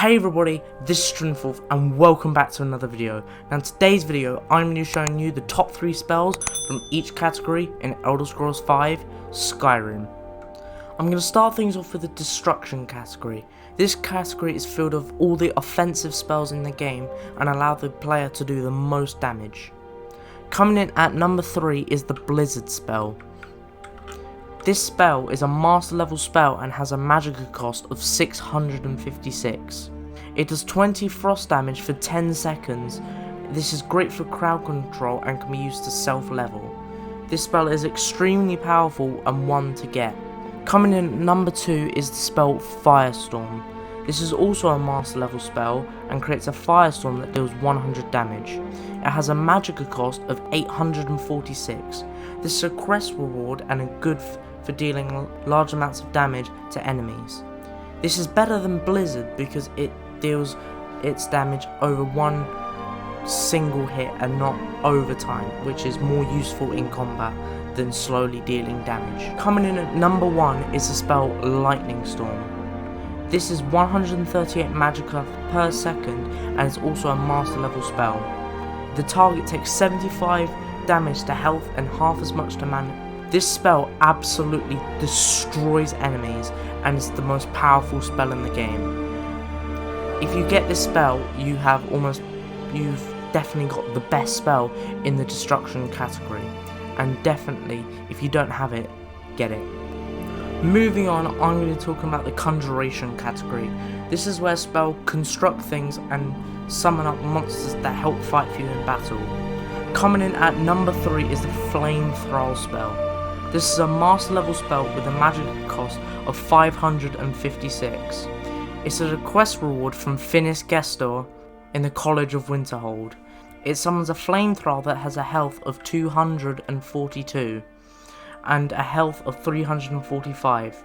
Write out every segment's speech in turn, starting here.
Hey everybody, this is Stringforth and welcome back to another video. Now in today's video, I'm going to be showing you the top 3 spells from each category in Elder Scrolls V Skyrim. I'm going to start things off with the Destruction category. This category is filled with all the offensive spells in the game and allow the player to do the most damage. Coming in at number 3 is the Blizzard spell. This spell is a master level spell and has a magic cost of 656. It does 20 frost damage for 10 seconds. This is great for crowd control and can be used to self level. This spell is extremely powerful and one to get. Coming in at number 2 is the spell Firestorm. This is also a master level spell and creates a firestorm that deals 100 damage. It has a magic cost of 846. This is a quest reward and a good for dealing large amounts of damage to enemies. This is better than Blizzard because it deals its damage over one single hit and not over time, which is more useful in combat than slowly dealing damage. Coming in at number 1 is the spell Lightning Storm. This is 138 magicka per second and is also a master level spell. The target takes 75 damage to health and half as much to mana. This spell absolutely destroys enemies and is the most powerful spell in the game. If you get this spell, you've definitely got the best spell in the Destruction category, and definitely if you don't have it, get it. Moving on, I'm going to be talking about the Conjuration category. This is where a spell construct things and summon up monsters that help fight for you in battle. Coming in at number 3 is the Flame Thrall spell. This is a master level spell with a magic cost of 556. It's a quest reward from Finis Gestor in the College of Winterhold. It summons a flame thrall that has a health of 242 and a health of 345.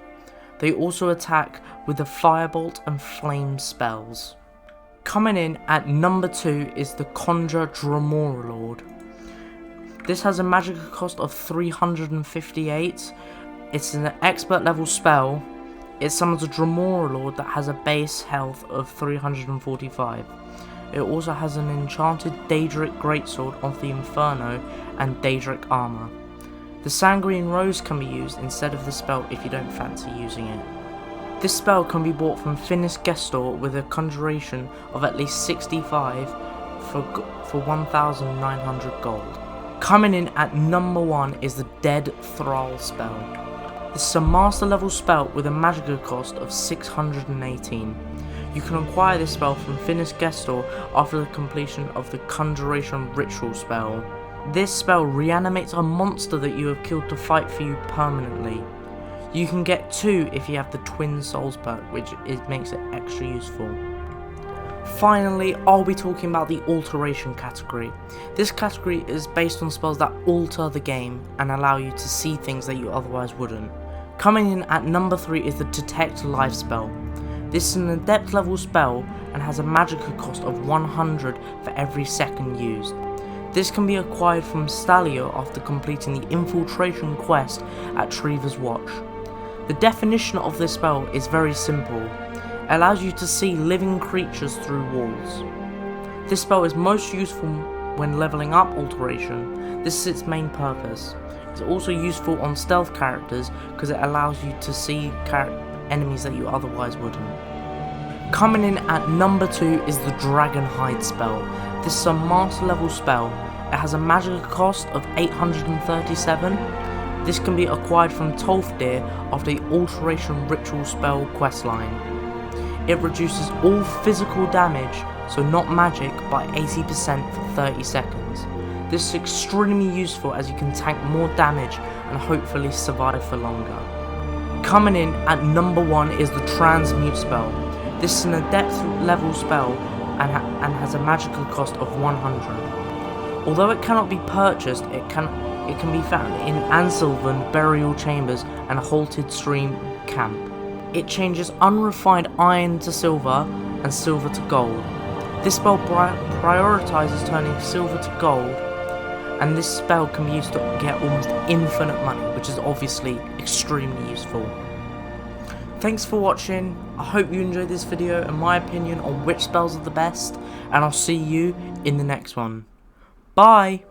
They also attack with the firebolt and flame spells. Coming in at number 2 is the Conjure Dromorlord. This has a magic cost of 358. It's an expert level spell. It summons a Dromorlord that has a base health of 345. It also has an enchanted Daedric Greatsword of the Inferno and Daedric armor. The Sanguine Rose can be used instead of the spell if you don't fancy using it. This spell can be bought from Finis Gestor with a conjuration of at least 65 for 1,900 gold. Coming in at number 1 is the Dead Thrall spell. This is a master level spell with a magic cost of 618. You can acquire this spell from Finis Gestor after the completion of the Conjuration Ritual spell. This spell reanimates a monster that you have killed to fight for you permanently. You can get 2 if you have the Twin Souls perk, which makes it extra useful. Finally, I'll be talking about the Alteration category. This category is based on spells that alter the game and allow you to see things that you otherwise wouldn't. Coming in at number 3 is the Detect Life spell. This is an adept level spell and has a magic cost of 100 for every second used. This can be acquired from Stalio after completing the infiltration quest at Trevor's Watch. The definition of this spell is very simple. It allows you to see living creatures through walls. This spell is most useful when leveling up Alteration. This is its main purpose. It's also useful on stealth characters because it allows you to see enemies that you otherwise wouldn't. Coming in at number 2 is the Dragon Hide spell. This is a master level spell. It has a magic cost of 837. This can be acquired from Tolfdir after the Alteration Ritual spell questline. It reduces all physical damage, so not magic, by 80% for 30 seconds. This is extremely useful as you can tank more damage and hopefully survive for longer. Coming in at number 1 is the Transmute spell. This is an adept level spell and has a magical cost of 100. Although it cannot be purchased, it can be found in Ansylvan burial chambers and Halted Stream camp. It changes unrefined iron to silver and silver to gold. This spell prioritizes turning silver to gold, and this spell can be used to get almost infinite money, which is obviously extremely useful. Thanks for watching. I hope you enjoyed this video and my opinion on which spells are the best, and I'll see you in the next one. Bye!